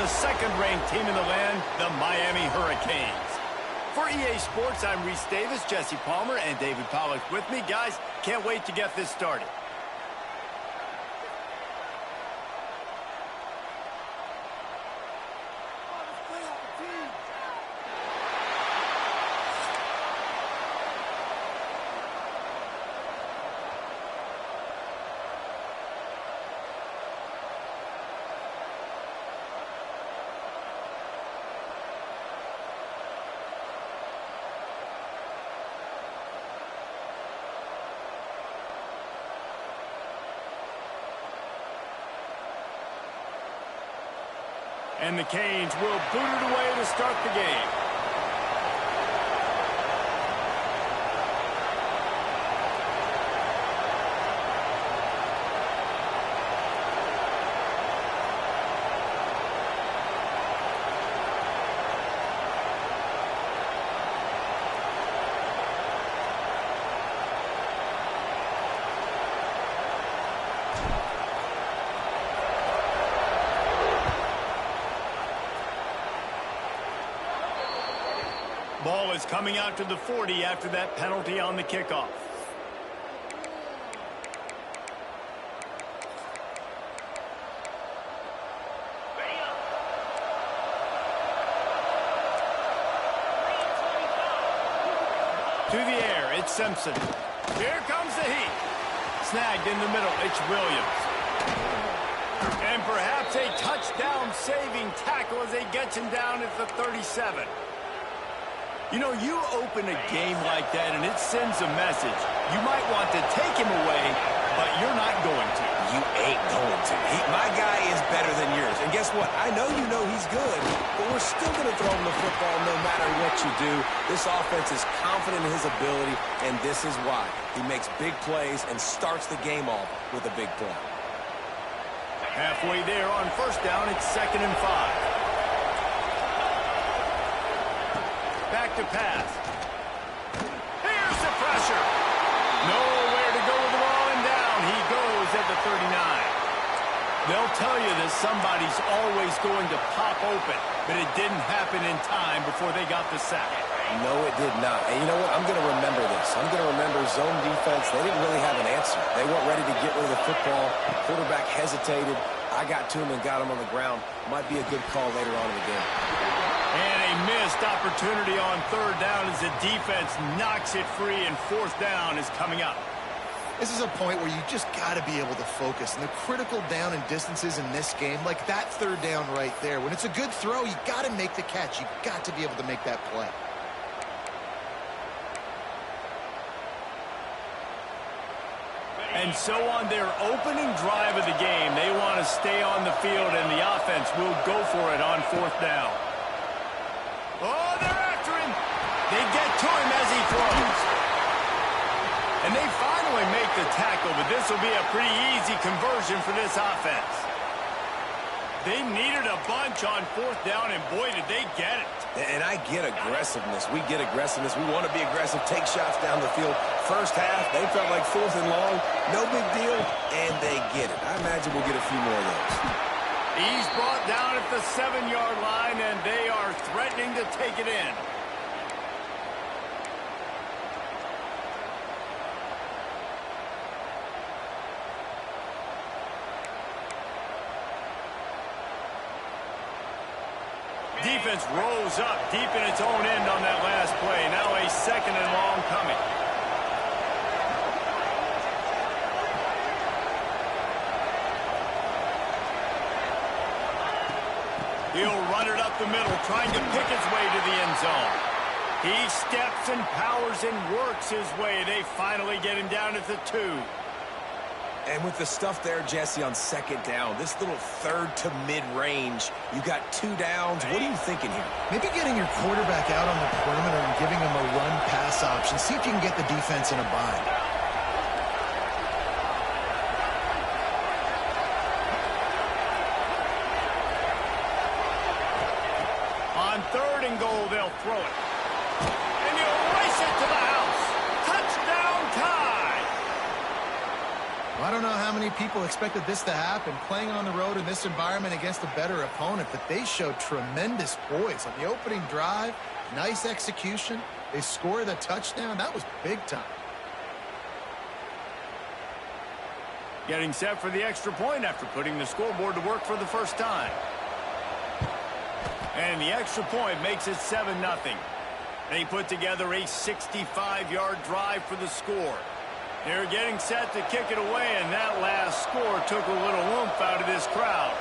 the second-ranked team in the land, the Miami Hurricanes. For EA Sports, I'm Reese Davis, Jesse Palmer, and David Pollack with me. Guys, can't wait to get this started. And the Canes will boot it away to start the game. Ball is coming out to the 40 after that penalty on the kickoff. To the air, it's Simpson. Here comes the heat. Snagged in the middle, it's Williams. And perhaps a touchdown-saving tackle as they get him down at the 37. You know, you open a game like that and it sends a message. You might want to take him away, but you're not going to. You ain't going to. My guy is better than yours. And guess what? I know you know he's good, but we're still going to throw him the football no matter what you do. This offense is confident in his ability, and this is why. He makes big plays and starts the game off with a big play. Halfway there on first down, it's 2nd and 5. Back to pass. Here's the pressure. Nowhere to go with the ball, and down he goes at the 39. They'll tell you that somebody's always going to pop open, but it didn't happen in time before they got the sack. No, it did not. And you know what? I'm going to remember this. I'm going to remember zone defense. They didn't really have an answer. They weren't ready to get rid of the football. Quarterback hesitated. I got to him and got him on the ground. Might be a good call later on in the game. And a missed opportunity on third down as the defense knocks it free, and fourth down is coming up. This is a point where you just got to be able to focus. And the critical down and distances in this game, like that third down right there, when it's a good throw, you got to make the catch. You got to be able to make that play. And so on their opening drive of the game, they want to stay on the field, and the offense will go for it on fourth down. Oh, they're after him. They get to him as he throws. And they finally make the tackle, but this will be a pretty easy conversion for this offense. They needed a bunch on fourth down, and boy, did they get it. And I get aggressiveness. We get aggressiveness. We want to be aggressive, take shots down the field. First half, they felt like 4th and long. No big deal, and they get it. I imagine we'll get a few more of those. He's brought down at the 7-yard line, and they are threatening to take it in. Defense rose up deep in its own end on that last play. Now a 2nd and long coming. He'll run it up the middle, trying to pick his way to the end zone. He steps and powers and works his way. They finally get him down at the 2. And with the stuff there, Jesse, on 2nd down, this little third to mid-range, you got 2 downs. What are you thinking here? Maybe getting your quarterback out on the perimeter and giving him a run-pass option. See if you can get the defense in a bind. On 3rd and goal, they'll throw it. And he'll race it to the house. Touchdown tie. I don't know how many people expected this to happen, playing on the road in this environment against a better opponent, but they showed tremendous poise on the opening drive. Nice execution. They scored a touchdown. That was big time. Getting set for the extra point after putting the scoreboard to work for the first time. And the extra point makes it 7-0. They put together a 65-yard drive for the score. They're getting set to kick it away, and that last score took a little oomph out of this crowd.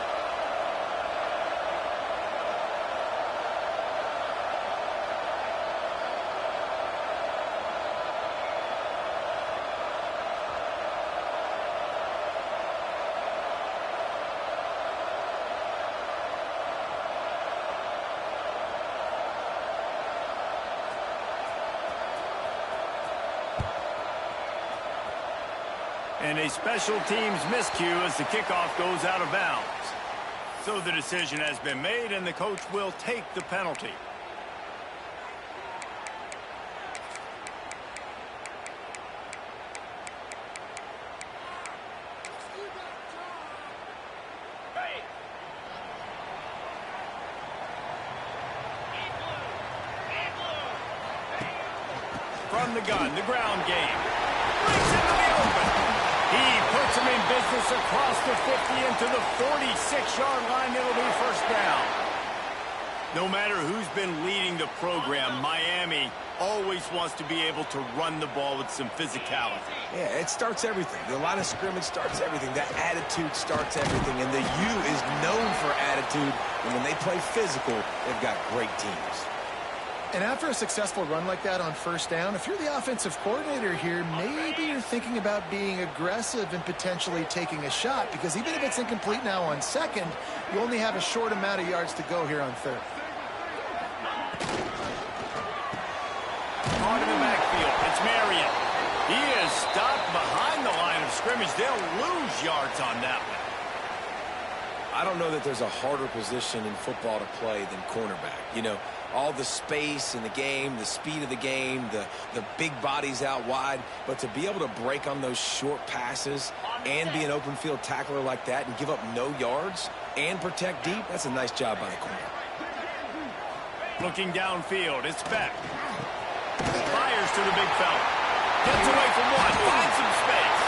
And a special teams miscue as the kickoff goes out of bounds. So the decision has been made, and the coach will take the penalty. From the gun, the ground game. Breaks into the open. He puts him in business across the 50 into the 46-yard line. It'll be first down. No matter who's been leading the program, Miami always wants to be able to run the ball with some physicality. Yeah, it starts everything. The line of scrimmage starts everything. That attitude starts everything. And the U is known for attitude. And when they play physical, they've got great teams. And after a successful run like that on first down, if you're the offensive coordinator here, maybe you're thinking about being aggressive and potentially taking a shot, because even if it's incomplete now on second, you only have a short amount of yards to go here on third. On in the backfield, it's Marion. He is stopped behind the line of scrimmage. They'll lose yards on that one. I don't know that there's a harder position in football to play than cornerback. You know, all the space in the game, the speed of the game, the big bodies out wide. But to be able to break on those short passes and be an open field tackler like that and give up no yards and protect deep, that's a nice job by the corner. Looking downfield, it's Beck. Fires to the big fella. Gets away from one, finds some space.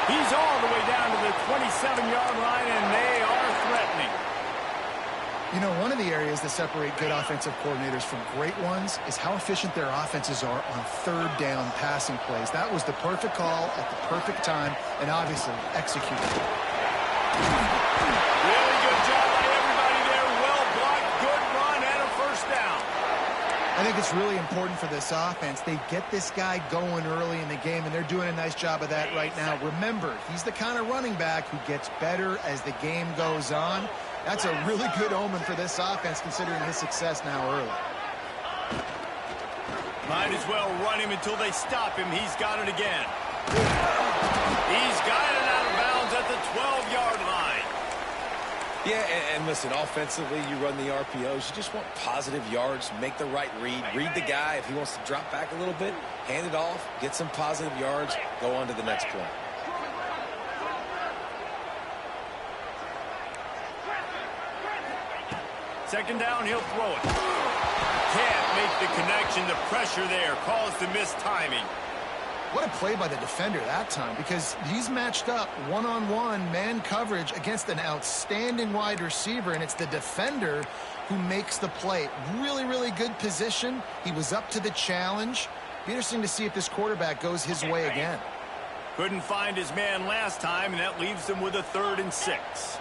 He's all the way down to the 27-yard line, and they are threatening. You know, one of the areas that separate good offensive coordinators from great ones is how efficient their offenses are on third down passing plays. That was the perfect call at the perfect time, and obviously executed. Really good job by everybody there. Well blocked, good run, and a first down. I think it's really important for this offense. They get this guy going early in the game, and they're doing a nice job of that right now. Remember, he's the kind of running back who gets better as the game goes on. That's a really good omen for this offense, considering his success now early. Might as well run him until they stop him. He's got it again. He's got it out of bounds at the 12-yard line. Yeah, and listen, offensively, you run the RPOs. You just want positive yards, make the right read the guy. If he wants to drop back a little bit, hand it off, get some positive yards, go on to the next play. Second down, he'll throw it. Can't make the connection. The pressure there caused the missed timing. What a play by the defender that time, because he's matched up one-on-one man coverage against an outstanding wide receiver, and it's the defender who makes the play. Really, really good position. He was up to the challenge. Be interesting to see if this quarterback goes his way again. Couldn't find his man last time, and that leaves him with a 3rd and 6.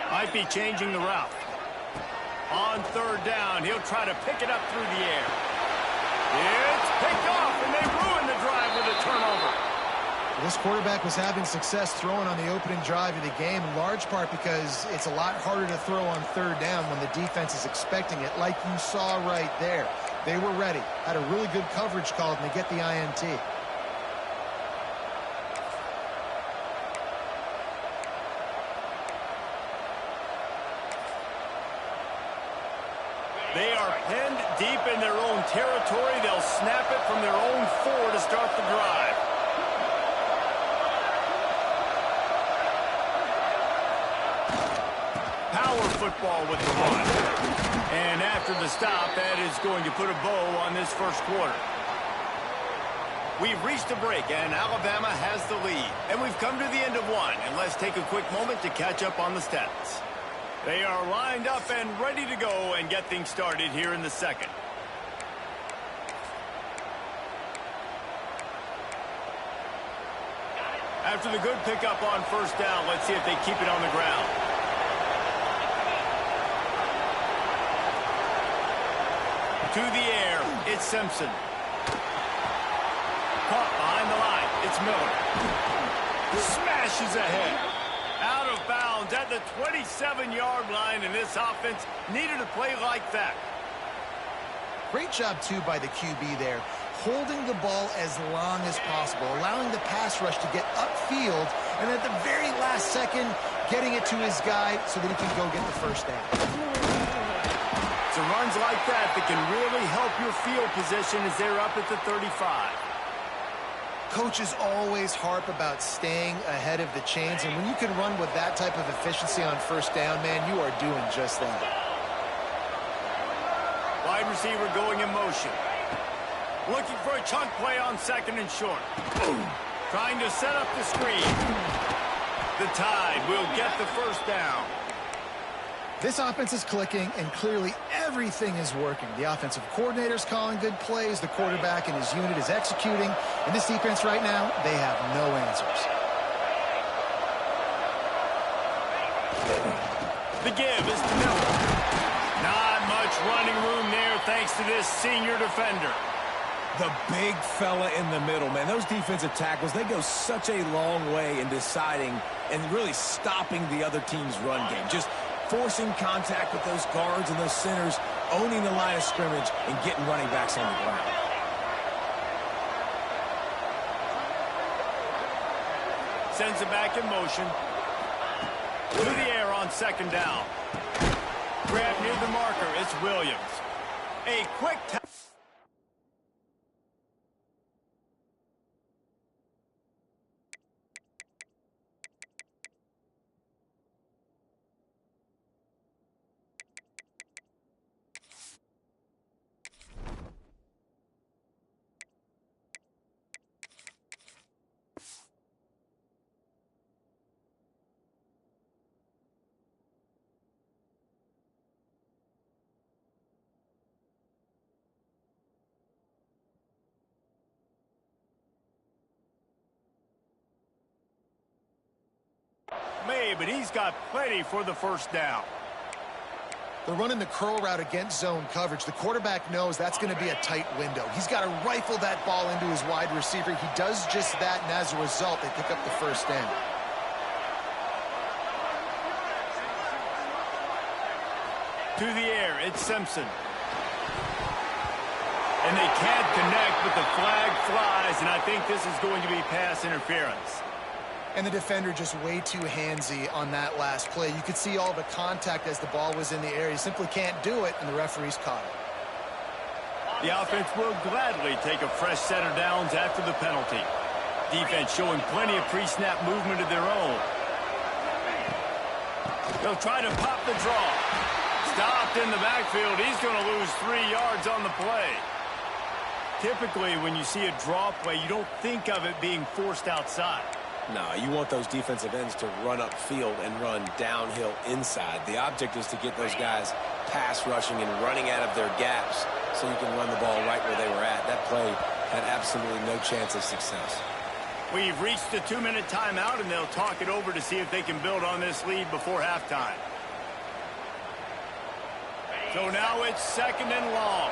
Might be changing the route. On third down, he'll try to pick it up through the air. It's picked off, and they ruin the drive with a turnover. This quarterback was having success throwing on the opening drive of the game, in large part because it's a lot harder to throw on third down when the defense is expecting it, like you saw right there. They were ready, had a really good coverage called, and they get the INT. They are pinned deep in their own territory. They'll snap it from their own 4 to start the drive. Power football with the run. And after the stop, that is going to put a bow on this first quarter. We've reached a break, and Alabama has the lead. And we've come to the end of one, and let's take a quick moment to catch up on the stats. They are lined up and ready to go and get things started here in the second. After the good pickup on first down, let's see if they keep it on the ground. To the air, it's Simpson. Caught behind the line, it's Miller. Smashes ahead. Out of bounds at the 27-yard line, and this offense needed a play like that. Great job, too, by the QB there, holding the ball as long as possible, allowing the pass rush to get upfield, and at the very last second, getting it to his guy so that he can go get the first down. It's runs like that that can really help your field position as they're up at the 35. Coaches always harp about staying ahead of the chains, and when you can run with that type of efficiency on first down, man, you are doing just that. Wide receiver going in motion. Looking for a chunk play on second and short. Trying to set up the screen. The Tide will get the first down. This offense is clicking, and clearly everything is working. The offensive coordinator's calling good plays. The quarterback and his unit is executing. And this defense right now, they have no answers. The give is to Miller. Not much running room there thanks to this senior defender. The big fella in the middle, man. Those defensive tackles, they go such a long way in deciding and really stopping the other team's run game. Just forcing contact with those guards and those centers, owning the line of scrimmage, and getting running backs on the ground. Sends it back in motion. To the air on second down. Grab near the marker. It's Williams. A quick tap. But he's got plenty for the first down. They're running the curl route against zone coverage. The quarterback knows that's going to be a tight window. He's got to rifle that ball into his wide receiver. He does just that, and as a result, they pick up the first down. To the air, it's Simpson. And they can't connect, but the flag flies, and I think this is going to be pass interference. And the defender just way too handsy on that last play. You could see all the contact as the ball was in the air. He simply can't do it, and the referee's caught it. The offense will gladly take a fresh set of downs after the penalty. Defense showing plenty of pre-snap movement of their own. They'll try to pop the draw. Stopped in the backfield. He's going to lose 3 yards on the play. Typically, when you see a draw play, you don't think of it being forced outside. No, you want those defensive ends to run upfield and run downhill inside. The object is to get those guys pass rushing and running out of their gaps so you can run the ball right where they were at. That play had absolutely no chance of success. We've reached the 2-minute timeout, and they'll talk it over to see if they can build on this lead before halftime. So now it's second and long.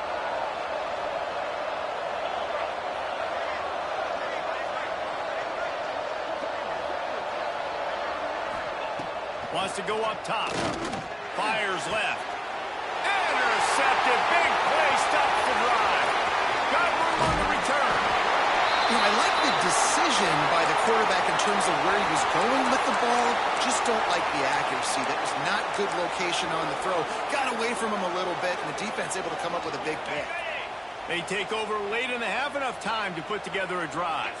Wants to go up top. Fires left. Intercepted. Big play. Stops the drive. Got room on the return. I like the decision by the quarterback in terms of where he was going with the ball. Just don't like the accuracy. That was not good location on the throw. Got away from him a little bit, and the defense able to come up with a big pick. They take over late in the half, enough time to put together a drive.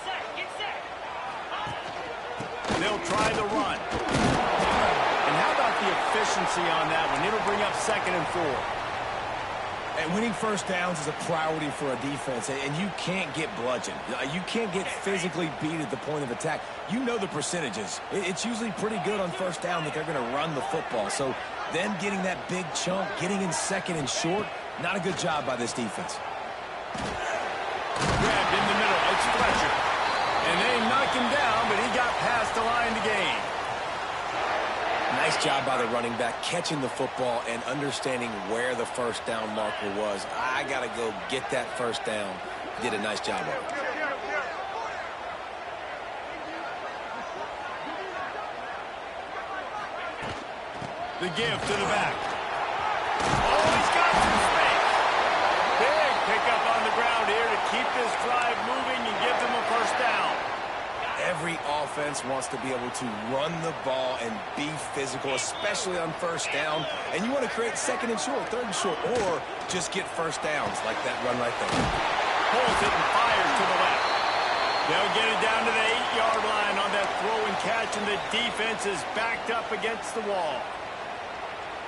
They'll try the run. And how about the efficiency on that one? It'll bring up 2nd and 4. And winning first downs is a priority for a defense, and you can't get bludgeoned. You can't get physically beat at the point of attack. You know the percentages. It's usually pretty good on first down that they're going to run the football. So them getting that big chunk, getting in 2nd and short, not a good job by this defense. Grabbed in the middle. It's Fletcher. And they knock him down, but he got past the line to gain. Nice job by the running back, catching the football and understanding where the first down marker was. I got to go get that first down. Did a nice job of it. The give to the back. Oh, he's got some space. Big pickup on the ground here to keep this drive moving and give them a first down. Every offense wants to be able to run the ball and be physical, especially on first down. And you want to create 2nd and short, 3rd and short, or just get first downs like that run right there. Pulls it and fires to the left. They'll get it down to the 8-yard line on that throw and catch, and the defense is backed up against the wall.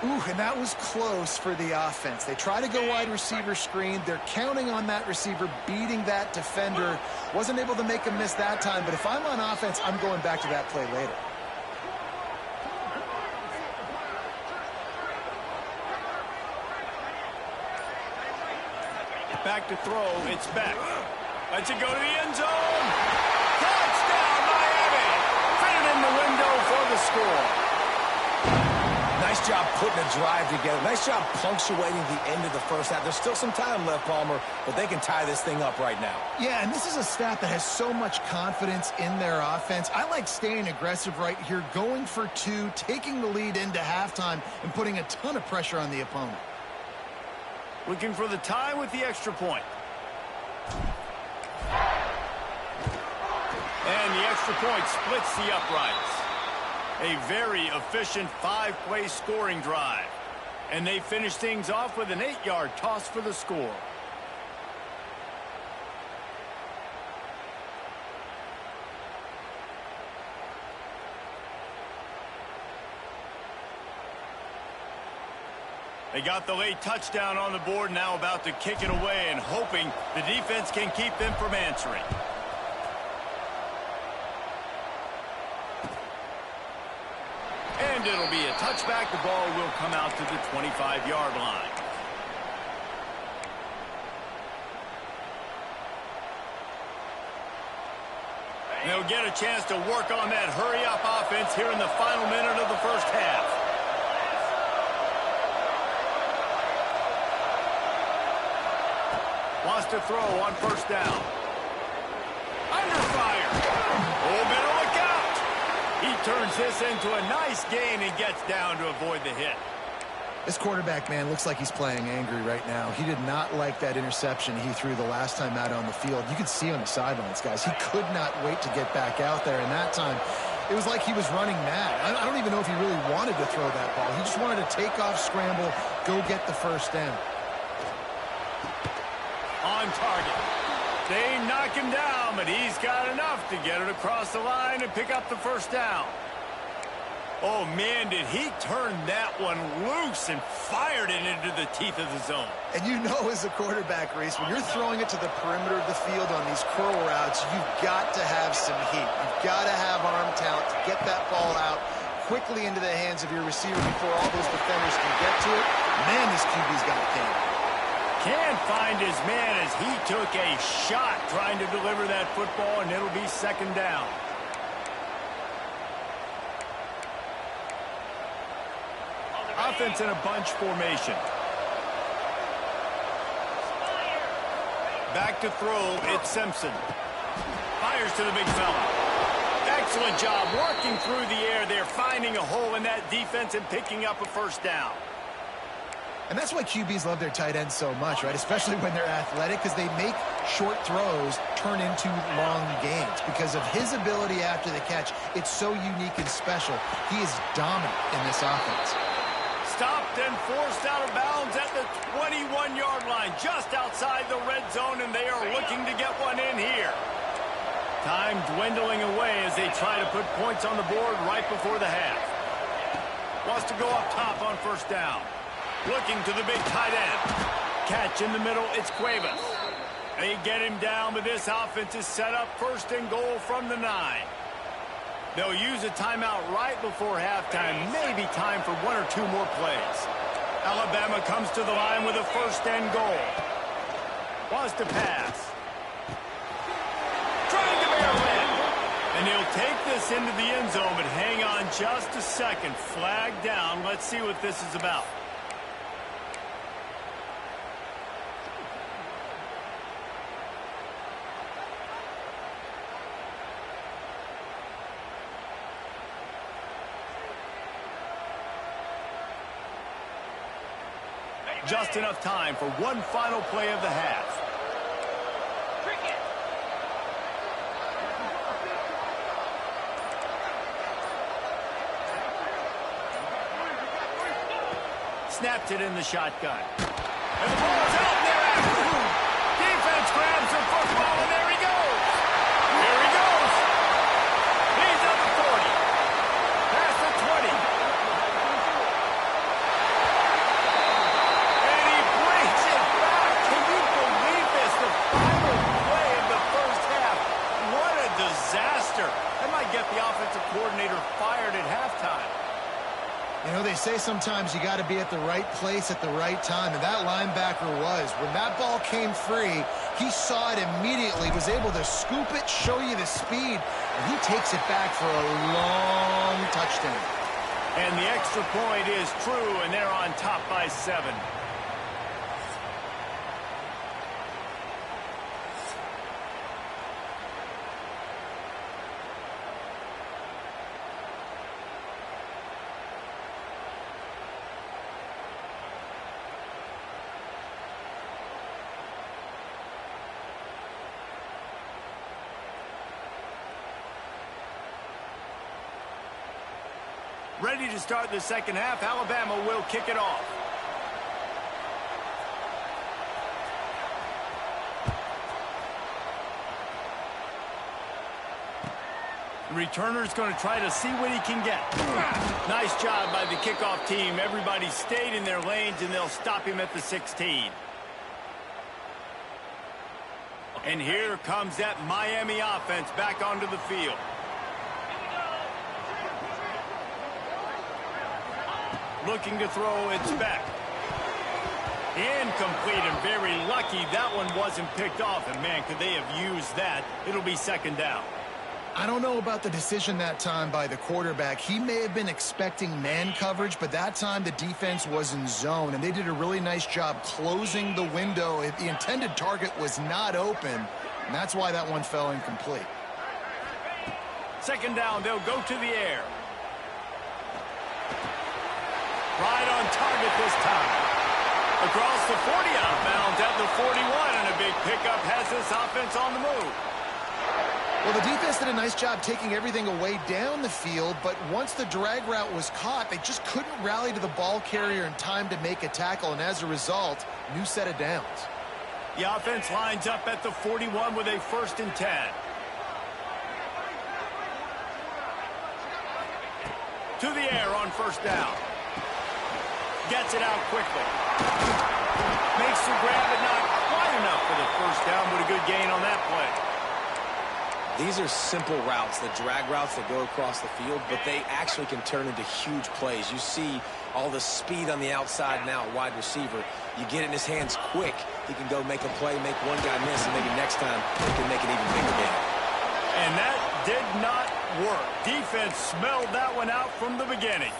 Ooh, and that was close for the offense. They try to go wide receiver screen. They're counting on that receiver beating that defender. Wasn't able to make a miss that time, but if I'm on offense, I'm going back to that play later. Back to throw. It's back. Lets it go to the end zone. Touchdown, Miami. Fitted in the window for the score. Nice job putting a drive together. Nice job punctuating the end of the first half. There's still some time left, Palmer, but they can tie this thing up right now. Yeah, and this is a staff that has so much confidence in their offense. I like staying aggressive right here, going for 2, taking the lead into halftime, and putting a ton of pressure on the opponent. Looking for the tie with the extra point. And the extra point splits the uprights. A very efficient 5-play scoring drive. And they finish things off with an 8-yard toss for the score. They got the late touchdown on the board, now about to kick it away and hoping the defense can keep them from answering. And it'll be a touchback. The ball will come out to the 25-yard line. They'll get a chance to work on that hurry-up offense here in the final minute of the first half. Wants to throw on first down. Under fire. Oh, better look out. He turns this into a nice gain and gets down to avoid the hit. This quarterback, man, looks like he's playing angry right now. He did not like that interception he threw the last time out on the field. You could see on the sidelines, guys. He could not wait to get back out there, and that time it was like he was running mad. I don't even know if he really wanted to throw that ball. He just wanted to take off, scramble, go get the first down. On target. They knock him down, but he's got enough to get it across the line and pick up the first down. Oh, man, did he turn that one loose and fired it into the teeth of the zone. And you know as a quarterback, Reese, when you're throwing it to the perimeter of the field on these curl routes, you've got to have some heat. You've got to have arm talent to get that ball out quickly into the hands of your receiver before all those defenders can get to it. Man, this QB's got a game. Can't find his man as he took a shot trying to deliver that football, and it'll be second down. Offense in a bunch formation. Back to throw, it's Simpson. Fires to the big fella. Excellent job working through the air there, finding a hole in that defense and picking up a first down. And that's why QBs love their tight ends so much, right? Especially when they're athletic, because they make short throws, turn into long gains because of his ability after the catch. It's so unique and special. He is dominant in this offense. Stopped and forced out of bounds at the 21-yard line, just outside the red zone, and they are looking to get one in here. Time dwindling away as they try to put points on the board right before the half. Wants to go up top on first down. Looking to the big tight end. Catch in the middle, it's Cuevas. They get him down, but this offense is set up first and goal from the 9. They'll use a timeout right before halftime. Maybe time for 1 or 2 more plays. Alabama comes to the line with a first and goal. Wants to pass. Trying to barrel in. And he'll take this into the end zone, but hang on just a second. Flag down. Let's see what this is about. Just enough time for one final play of the half. Snapped it in the shotgun. And the ball is out there after. Defense grabs the football, and there he goes. Here he goes. He's at the 40. Past the 20. And he brings it back. Can you believe this? The final play of the first half. What a disaster. That might get the offensive coordinator fired at halftime. You know, they say sometimes you got to be at the right place at the right time, and that linebacker was. When that ball came free, he saw it immediately, was able to scoop it, show you the speed, and he takes it back for a long touchdown. And the extra point is true, and they're on top by 7. Ready to start the second half. Alabama will kick it off. The returner's going to try to see what he can get. Nice job by the kickoff team. Everybody stayed in their lanes, and they'll stop him at the 16. And here comes that Miami offense back onto the field. Looking to throw, it's back. Incomplete, and very lucky that one wasn't picked off. And, man, could they have used that? It'll be second down. I don't know about the decision that time by the quarterback. He may have been expecting man coverage, but that time the defense was in zone, and they did a really nice job closing the window. The intended target was not open, and that's why that one fell incomplete. Second down, they'll go to the air. Right on target this time. Across the 40, out of bounds at the 41, and a big pickup has this offense on the move. Well, the defense did a nice job taking everything away down the field, but once the drag route was caught, they just couldn't rally to the ball carrier in time to make a tackle, and as a result, new set of downs. The offense lines up at the 41 with a 1st and 10. To the air on first down. Gets it out quickly. Makes the grab, but not quite enough for the first down, but a good gain on that play. These are simple routes, the drag routes that go across the field, but they actually can turn into huge plays. You see all the speed on the outside now, wide receiver. You get it in his hands quick, he can go make a play, make one guy miss, and maybe next time he can make an even bigger game. And that did not work. Defense smelled that one out from the beginning.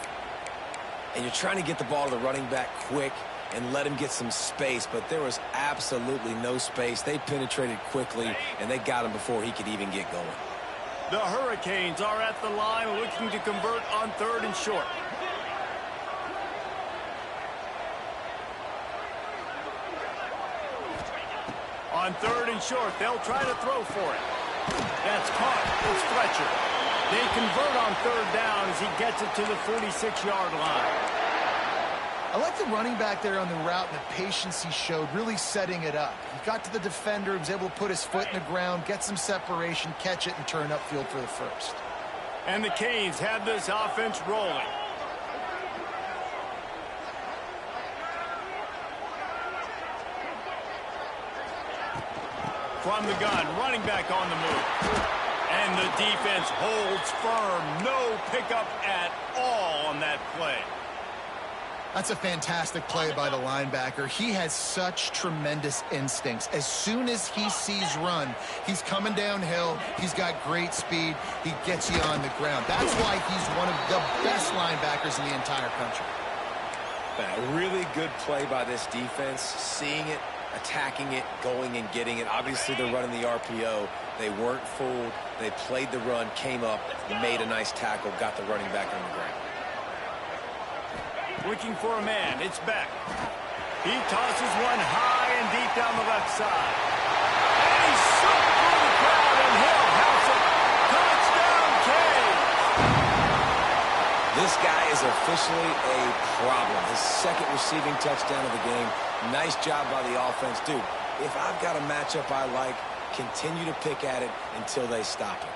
And you're trying to get the ball to the running back quick and let him get some space, but there was absolutely no space. They penetrated quickly, and they got him before he could even get going. The Hurricanes are at the line looking to convert on 3rd and short. On 3rd and short, they'll try to throw for it. That's caught. It's Fletcher. They convert on 3rd down as he gets it to the 46-yard line. I like the running back there on the route and the patience he showed, really setting it up. He got to the defender, he was able to put his foot in the ground, get some separation, catch it, and turn upfield for the first. And the Canes have this offense rolling. From the gun, running back on the move. And the defense holds firm. No pickup at all on that play. That's a fantastic play by the linebacker. He has such tremendous instincts. As soon as he sees run, he's coming downhill. He's got great speed. He gets you on the ground. That's why he's one of the best linebackers in the entire country. A really good play by this defense, seeing it, attacking it, going and getting it. Obviously, they're running the RPO. They weren't fooled. They played the run, came up, made a nice tackle, got the running back on the ground. Looking for a man. It's Beck. He tosses one high and deep down the left side. And he's shot through the crowd, and Hill house it. Touchdown, Canes! This guy is officially a problem. His 2nd receiving touchdown of the game. Nice job by the offense. Dude, if I've got a matchup I like, continue to pick at it until they stop it.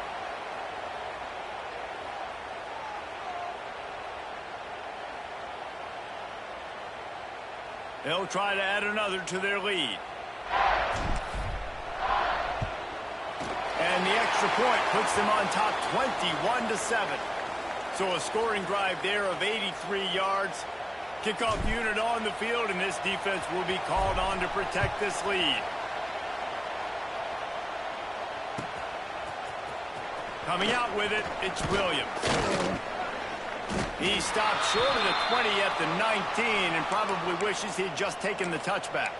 They'll try to add another to their lead. And the extra point puts them on top 21-7. So a scoring drive there of 83 yards. Kickoff unit on the field, and this defense will be called on to protect this lead. Coming out with it, it's Williams. He stopped short of the 20 at the 19 and probably wishes he'd just taken the touchback.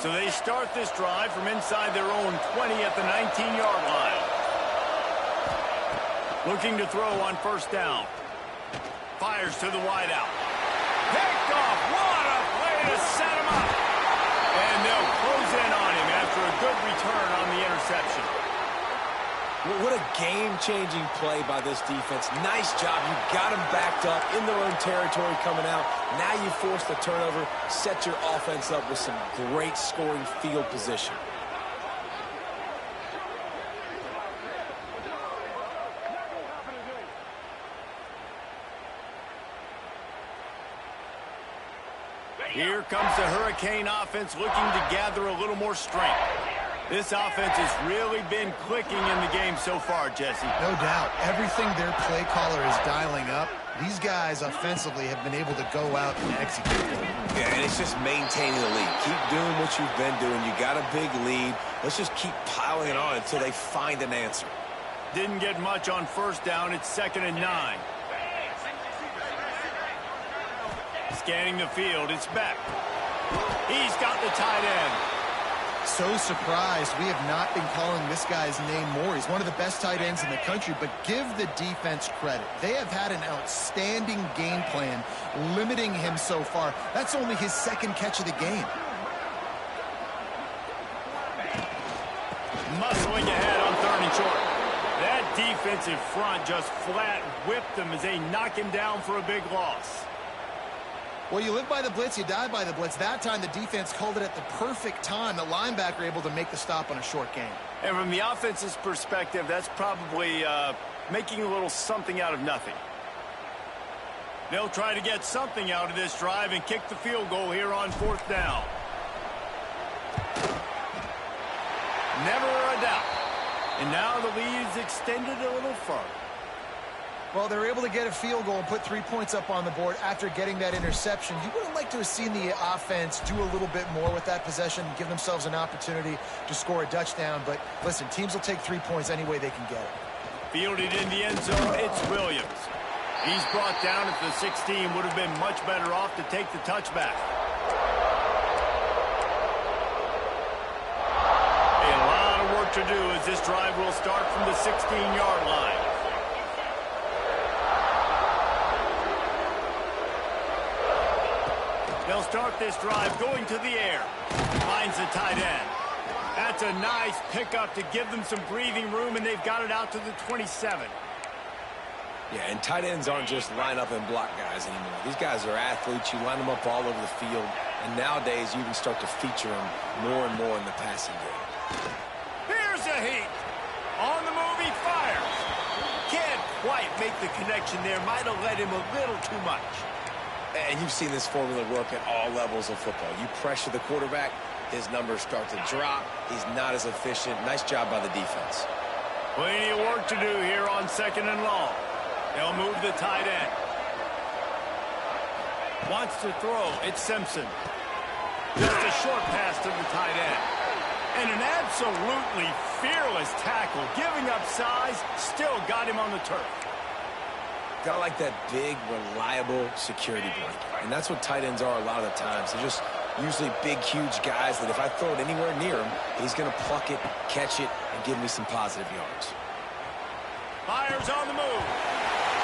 So they start this drive from inside their own 20 at the 19-yard line. Looking to throw on 1st down. Fires to the wideout. Picked off. What a play to set him up. And they'll close in on him after a good return on the interception. What a game-changing play by this defense. Nice job. You got them backed up in their own territory coming out. Now you force the turnover, set your offense up with some great scoring field position. Here comes the Hurricane offense looking to gather a little more strength. This offense has really been clicking in the game so far, Jesse. No doubt. Everything their play caller is dialing up, these guys offensively have been able to go out and execute. Yeah, and it's just maintaining the lead. Keep doing what you've been doing. You got a big lead. Let's just keep piling it on until they find an answer. Didn't get much on 1st down. It's 2nd and 9. Scanning the field, it's Beck. He's got the tight end. So surprised we have not been calling this guy's name more. He's one of the best tight ends in the country, but give the defense credit. They have had an outstanding game plan limiting him so far. That's only his 2nd catch of the game. Muscling ahead on 3rd and short. That defensive front just flat whipped them as they knock him down for a big loss. Well, you live by the blitz, you die by the blitz. That time, the defense called it at the perfect time. The linebacker able to make the stop on a short gain. And from the offense's perspective, that's probably making a little something out of nothing. They'll try to get something out of this drive and kick the field goal here on 4th down. Never a doubt. And now the lead's extended a little further. Well, they're able to get a field goal and put 3 points up on the board after getting that interception. You would have liked to have seen the offense do a little bit more with that possession, give themselves an opportunity to score a touchdown. But listen, teams will take 3 points any way they can get it. Fielded in the end zone, it's Williams. He's brought down at the 16. Would have been much better off to take the touchback. A lot of work to do as this drive will start from the 16-yard line. They'll start this drive going to the air. Finds the tight end. That's a nice pickup to give them some breathing room, and they've got it out to the 27. Yeah, and tight ends aren't just line up and block guys anymore. These guys are athletes. You line them up all over the field, and nowadays you can start to feature them more and more in the passing game. Here's a heat. On the move, he fires. Can't quite make the connection there. Might have led him a little too much. And you've seen this formula work at all levels of football. You pressure the quarterback, his numbers start to drop. He's not as efficient. Nice job by the defense. Plenty of work to do here on 2nd and long. They'll move the tight end. Wants to throw. It's Simpson. Just a short pass to the tight end. And an absolutely fearless tackle. Giving up size, still got him on the turf. Got to like that big, reliable security blanket. And that's what tight ends are a lot of the times. They're just usually big, huge guys that if I throw it anywhere near him, he's going to pluck it, catch it, and give me some positive yards. Fires on the move.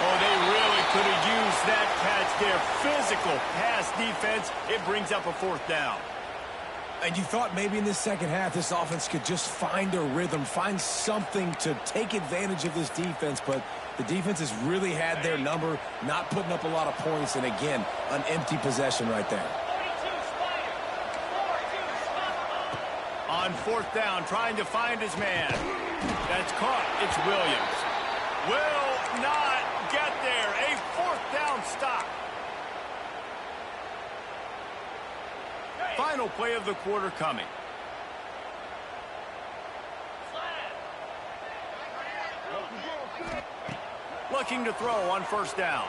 Oh, they really could have used that catch there. Physical pass defense. It brings up a 4th down. And you thought maybe in the second half this offense could just find a rhythm, find something to take advantage of this defense, but the defense has really had their number, not putting up a lot of points, and again, an empty possession right there. On 4th down, trying to find his man. That's caught. It's Williams. Will not get there. A 4th down stop. Final play of the quarter coming. Looking to throw on 1st down.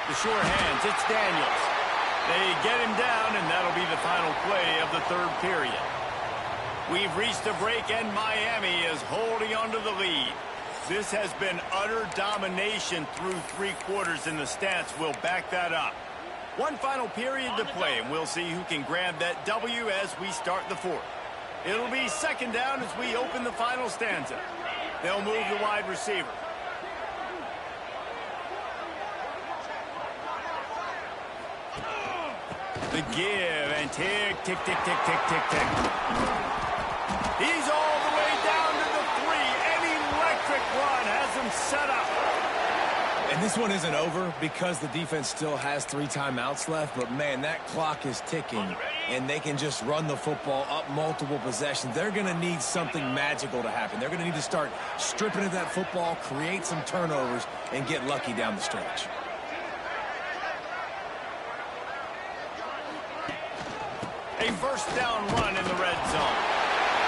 The sure hands, it's Daniels. They get him down, and that'll be the final play of the 3rd period. We've reached a break, and Miami is holding on to the lead. This has been utter domination through 3 quarters, and the stats will back that up. One final period to play, and we'll see who can grab that W as we start the 4th. It'll be 2nd down as we open the final stanza. They'll move the wide receiver. The give and tick, tick, tick, tick, tick, tick, tick. He's all the way down to the 3. An electric run has him set up. And this one isn't over because the defense still has 3 timeouts left, but man, that clock is ticking, and they can just run the football up multiple possessions. They're going to need something magical to happen. They're going to need to start stripping at that football, create some turnovers, and get lucky down the stretch. A 1st down run in the red zone.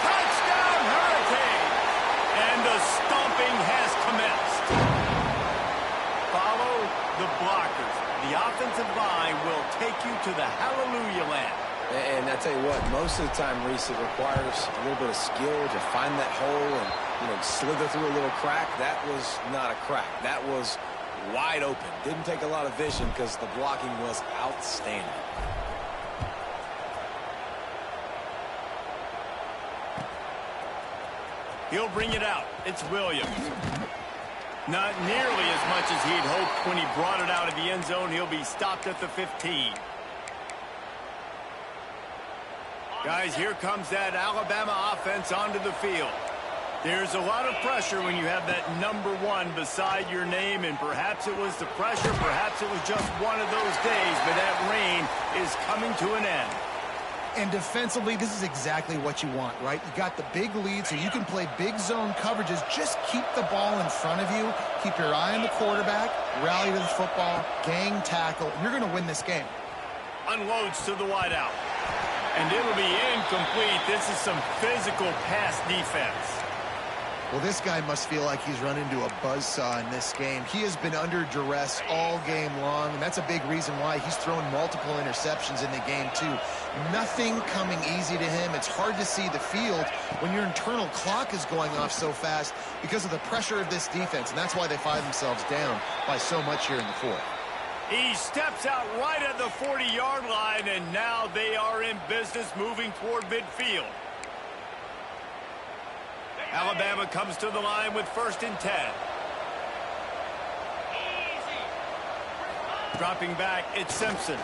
Touchdown, Hurricane! And the stomping has commenced. Follow the blockers. The offensive line will take you to the hallelujah land. And I tell you what, most of the time, Reese, it requires a little bit of skill to find that hole and, slither through a little crack. That was not a crack. That was wide open. Didn't take a lot of vision because the blocking was outstanding. He'll bring it out. It's Williams. Not nearly as much as he'd hoped when he brought it out of the end zone. He'll be stopped at the 15. Guys, here comes that Alabama offense onto the field. There's a lot of pressure when you have that number 1 beside your name, and perhaps it was the pressure, perhaps it was just one of those days, but that reign is coming to an end. And defensively, this is exactly what you want, right? You got the big lead, so you can play big zone coverages. Just keep the ball in front of you. Keep your eye on the quarterback. Rally to the football. Gang tackle. You're going to win this game. Unloads to the wideout. And it'll be incomplete. This is some physical pass defense. Well, this guy must feel like he's run into a buzzsaw in this game. He has been under duress all game long, and that's a big reason why he's thrown multiple interceptions in the game, too. Nothing coming easy to him. It's hard to see the field when your internal clock is going off so fast because of the pressure of this defense, and that's why they find themselves down by so much here in the fourth. He steps out right at the 40-yard line, and now they are in business moving toward midfield. Alabama comes to the line with 1st and 10. Dropping back, it's Simpson.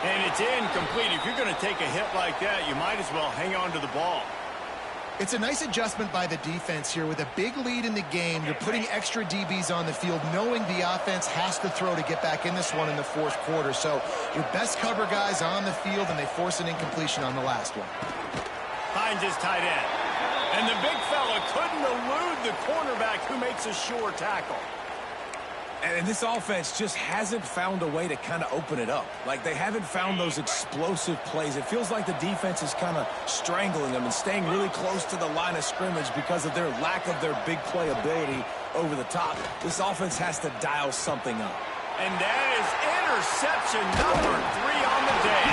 And it's incomplete. If you're going to take a hit like that, you might as well hang on to the ball. It's a nice adjustment by the defense here. With a big lead in the game, you're putting extra DBs on the field, knowing the offense has to throw to get back in this one in the 4th quarter. So your best cover guys on the field, and they force an incompletion on the last one. Hines is tight end. And the big fella couldn't elude the cornerback who makes a sure tackle. And this offense just hasn't found a way to kind of open it up. Like, they haven't found those explosive plays. It feels like the defense is kind of strangling them and staying really close to the line of scrimmage because of their lack of their big play ability over the top. This offense has to dial something up. And that is interception number 3 on the day.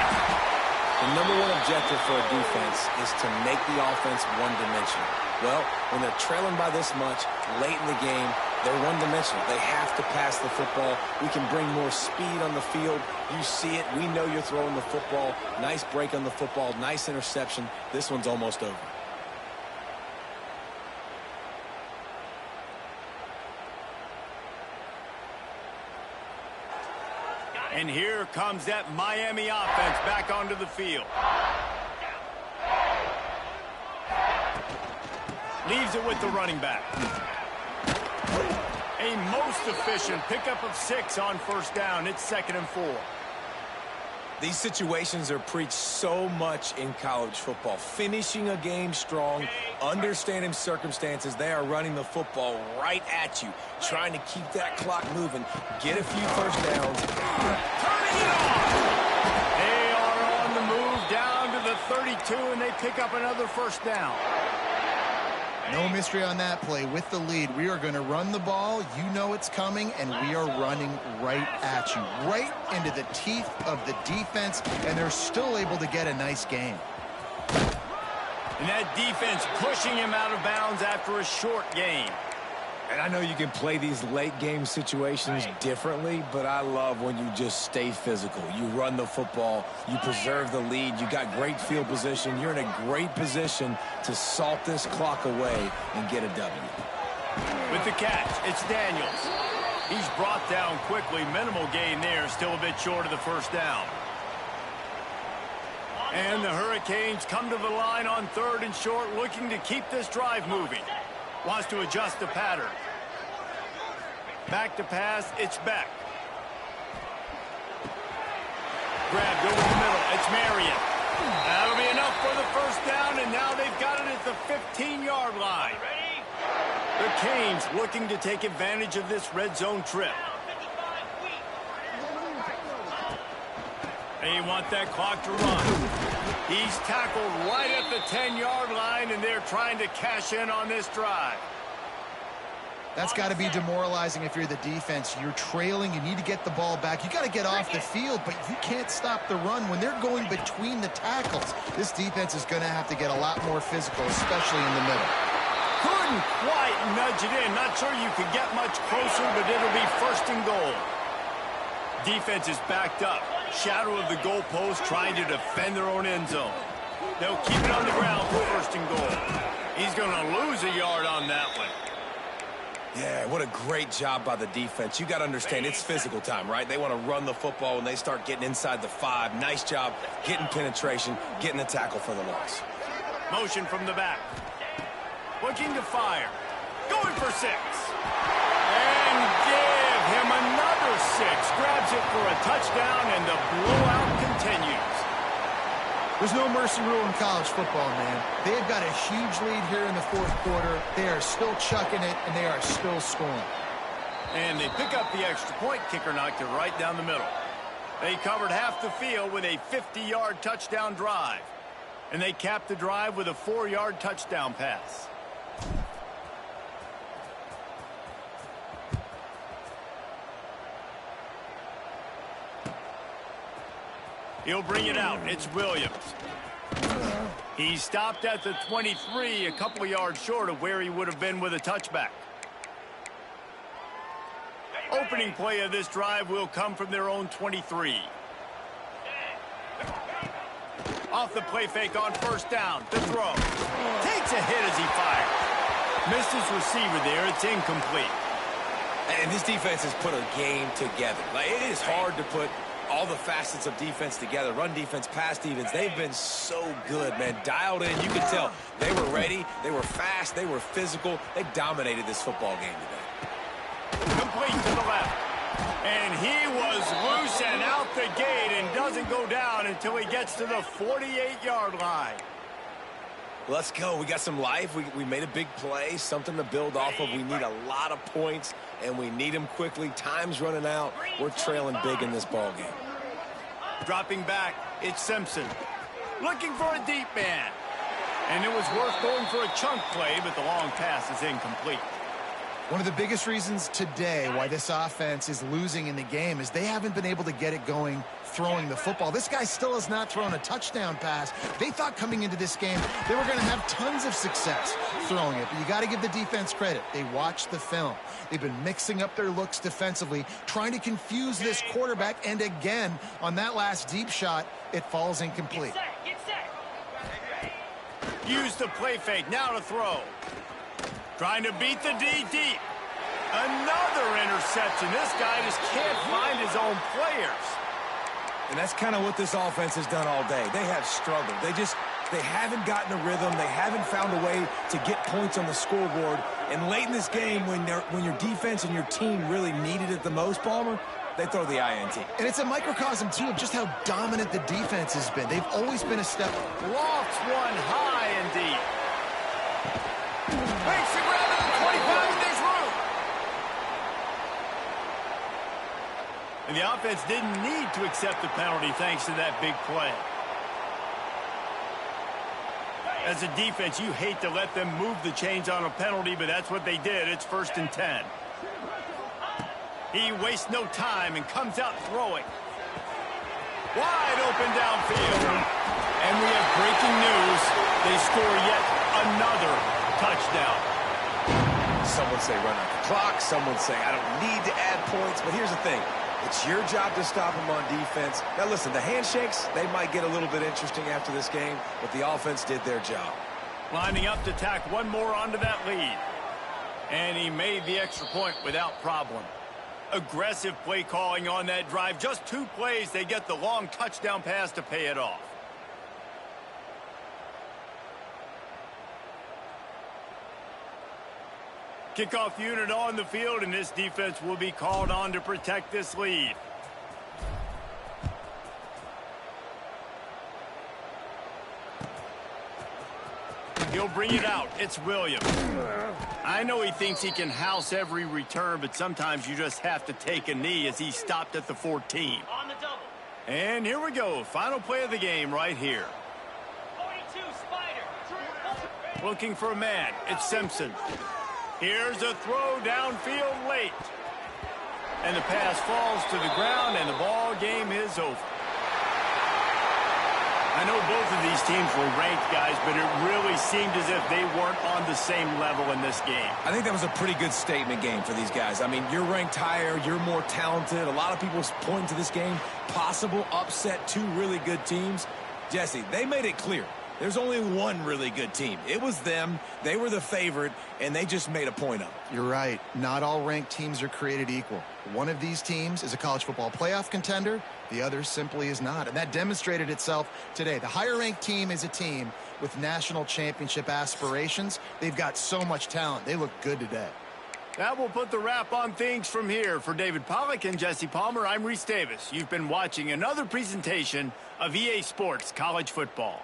The number one objective for a defense is to make the offense one-dimensional. Well, when they're trailing by this much late in the game, they're one-dimensional. They have to pass the football. We can bring more speed on the field. You see it. We know you're throwing the football. Nice break on the football. Nice interception. This one's almost over. And here comes that Miami offense back onto the field. Leaves it with the running back. A most efficient pickup of 6 on 1st down. It's 2nd and 4. These situations are preached so much in college football. Finishing a game strong, understanding circumstances. They are running the football right at you, trying to keep that clock moving, get a few 1st downs. Turning it on! They are on the move down to the 32, and they pick up another 1st down. No mystery on that play. With the lead, we are going to run the ball. You know it's coming, and we are running right at you, right into the teeth of the defense, and they're still able to get a nice game. And that defense pushing him out of bounds after a short game. And I know you can play these late game situations differently, but I love when you just stay physical. You run the football, you preserve the lead, you got great field position, you're in a great position to salt this clock away and get a W. With the catch, it's Daniels. He's brought down quickly. Minimal gain there, still a bit short of the 1st down. And the Hurricanes come to the line on 3rd and short, looking to keep this drive moving. Wants to adjust the pattern. Back to pass, it's Beck. Grabbed over the middle, it's Marion. That'll be enough for the 1st down, and now they've got it at the 15-yard line. The Canes looking to take advantage of this red zone trip. They want that clock to run. He's tackled right at the 10-yard line, and they're trying to cash in on this drive. That's got to be demoralizing if you're the defense. You're trailing. You need to get the ball back. You got to get off the field, but you can't stop the run. When they're going between the tackles, this defense is going to have to get a lot more physical, especially in the middle. Couldn't quite nudge it in. Not sure you could get much closer, but it'll be 1st and goal. Defense is backed up. Shadow of the goalpost, trying to defend their own end zone. They'll keep it on the ground for 1st and goal. He's going to lose a yard on that one. Yeah, what a great job by the defense. You got to understand, it's physical time, right? They want to run the football when they start getting inside the 5. Nice job getting penetration, getting the tackle for the loss. Motion from the back. Looking to fire. Going for 6. And give him another 6. Grabs it for a touchdown, and the blowout continues. There's no mercy rule in college football, man. They've got a huge lead here in the 4th quarter. They are still chucking it, and they are still scoring. And they pick up the extra point. Kicker knocked it right down the middle. They covered half the field with a 50-yard touchdown drive. And they cap the drive with a 4-yard touchdown pass. He'll bring it out. It's Williams. He stopped at the 23, a couple of yards short of where he would have been with a touchback. Opening play of this drive will come from their own 23. Off the play fake on first down. The throw. Takes a hit as he fired. Missed his receiver there. It's incomplete. And this defense has put a game together. Like, it is hard to put all the facets of defense together. Run defense, pass defense. They've been so good, man. Dialed in. You can tell they were ready. They were fast. They were physical. They dominated this football game today. Complete to the left. And he was loose and out the gate and doesn't go down until he gets to the 48-yard line. Let's go. We got some life. We made a big play, something to build off of. We need a lot of points, and we need them quickly. Time's running out. We're trailing big in this ball game. Dropping back, it's Simpson. Looking for a deep man. And it was worth going for a chunk play, but the long pass is incomplete. One of the biggest reasons today why this offense is losing in the game is they haven't been able to get it going throwing the football. This guy still has not thrown a touchdown pass. They thought coming into this game they were going to have tons of success throwing it, but you got to give the defense credit. They watched the film. They've been mixing up their looks defensively, trying to confuse this quarterback, and again, on that last deep shot, it falls incomplete. Get set. Use the play fake, now to throw. Trying to beat the D deep. Another interception. This guy just can't find his own players. And that's kind of what this offense has done all day. They have struggled. They haven't gotten a rhythm. They haven't found a way to get points on the scoreboard. And late in this game, when your defense and your team really needed it the most, Palmer, they throw the INT. And it's a microcosm, too, of just how dominant the defense has been. They've always been a step. Lofts one high and deep. Makes the grab at the 25, and there's room. And the offense didn't need to accept the penalty thanks to that big play. As a defense, you hate to let them move the chains on a penalty, but that's what they did. It's 1st and 10. He wastes no time and comes out throwing. Wide open downfield. And we have breaking news. They score yet another touchdown. Someone say run out the clock. Someone say I don't need to add points. But here's the thing. It's your job to stop them on defense. Now, listen, the handshakes, they might get a little bit interesting after this game, but the offense did their job. Lining up to tack one more onto that lead. And he made the extra point without problem. Aggressive play calling on that drive. Just 2 plays, they get the long touchdown pass to pay it off. Kickoff unit on the field, and this defense will be called on to protect this lead. He'll bring it out. It's Williams. I know he thinks he can house every return, but sometimes you just have to take a knee as he stopped at the 14. On the double. And here we go. Final play of the game right here. 42, Spider. Looking for a man. It's Simpson. Here's a throw downfield late. And the pass falls to the ground, and the ball game is over. I know both of these teams were ranked, guys, but it really seemed as if they weren't on the same level in this game. I think that was a pretty good statement game for these guys. I mean, you're ranked higher, you're more talented. A lot of people point to this game, possible upset, 2 really good teams. Jesse, they made it clear. There's only one really good team. It was them. They were the favorite, and they just made a point of it. You're right. Not all ranked teams are created equal. One of these teams is a college football playoff contender. The other simply is not. And that demonstrated itself today. The higher-ranked team is a team with national championship aspirations. They've got so much talent. They look good today. That will put the wrap on things from here. For David Pollack and Jesse Palmer, I'm Reese Davis. You've been watching another presentation of EA Sports College Football.